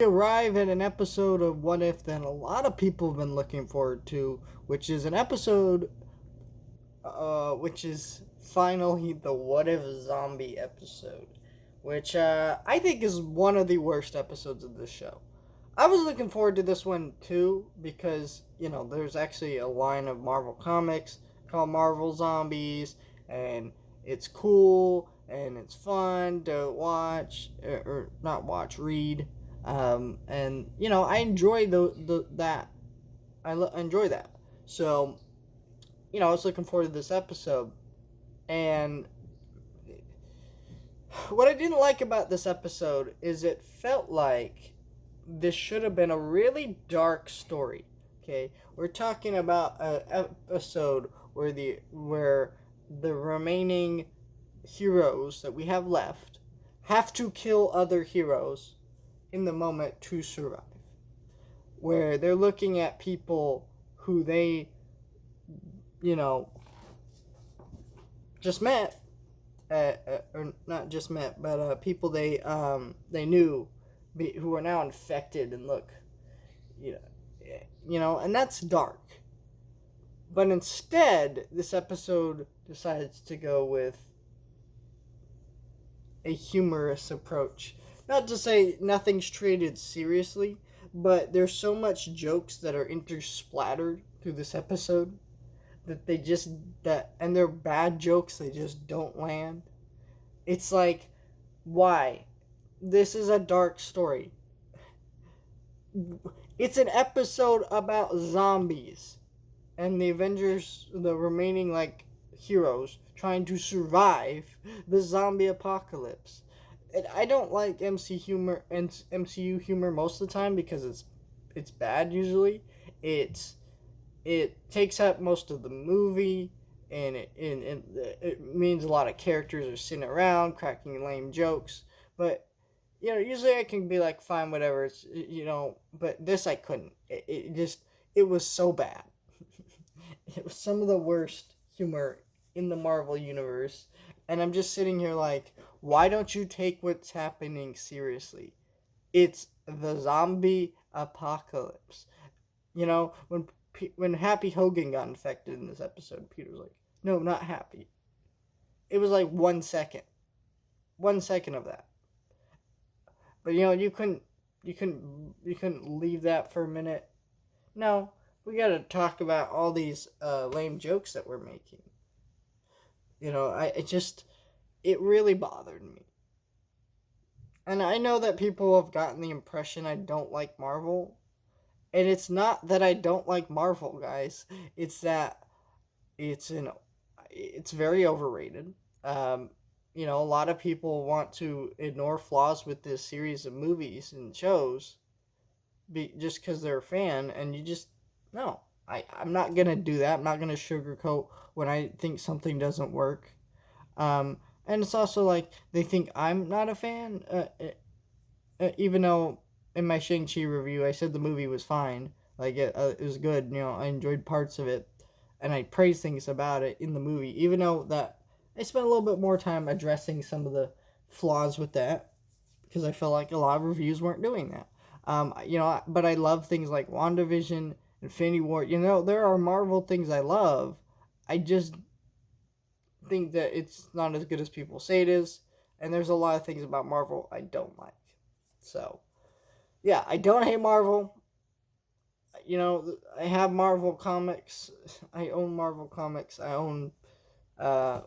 Arrive at an episode of What If that a lot of people have been looking forward to, which is an episode, which is finally the What If Zombie episode, which I think is one of the worst episodes of this show. I was looking forward to this one too because, there's actually a line of Marvel Comics called Marvel Zombies, and it's cool and it's fun to watch, or not watch, read. And I enjoy the that. Enjoy that. So, I was looking forward to this episode, and what I didn't like about this episode is it felt like this should have been a really dark story. Okay, we're talking about an episode where the remaining heroes that we have left have to kill other heroes in the moment to survive. Where they're looking at people who they, you know, just met, or not just met, but people they knew, who are now infected and look, you and that's dark. But instead, this episode decides to go with a humorous approach. Not to say nothing's treated seriously, but there's so much jokes that are intersplattered through this episode that and they're bad jokes, they just don't land. It's like, why? This is a dark story. It's an episode about zombies and the Avengers, the remaining heroes trying to survive the zombie apocalypse. And I don't like MCU humor most of the time because it's bad usually. It takes up most of the movie, and it means a lot of characters are sitting around cracking lame jokes. But usually I can be like, fine, whatever. But this I couldn't. It was so bad. It was some of the worst humor in the Marvel universe, and I'm just sitting here like, why don't you take what's happening seriously? It's the zombie apocalypse. When Happy Hogan got infected in this episode, Peter was like, "No, not Happy." It was like 1 second of that. But you couldn't leave that for a minute. No, we got to talk about all these lame jokes that we're making. It really bothered me. And I know that people have gotten the impression I don't like Marvel. And it's not that I don't like Marvel, guys. It's that it's very overrated. A lot of people want to ignore flaws with this series of movies and shows, just because they're a fan, and you just no. I'm not gonna do that. I'm not gonna sugarcoat when I think something doesn't work. And it's also like they think I'm not a fan, even though in my Shang-Chi review I said the movie was fine. Like it was good. I enjoyed parts of it, and I praised things about it in the movie, even though that I spent a little bit more time addressing some of the flaws with that because I felt like a lot of reviews weren't doing that. But I love things like WandaVision, Infinity War. There are Marvel things I love. I just think that it's not as good as people say it is, and there's a lot of things about Marvel I don't like. So, yeah, I don't hate Marvel. I have Marvel comics. I own Marvel comics. I own, uh,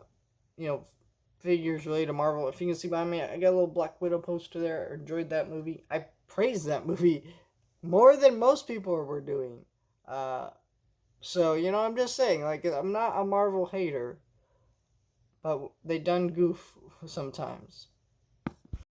you know, figures related to Marvel. If you can see by me, I got a little Black Widow poster there. I enjoyed that movie. I praised that movie more than most people were doing. So I'm just saying, I'm not a Marvel hater, but they done goof sometimes.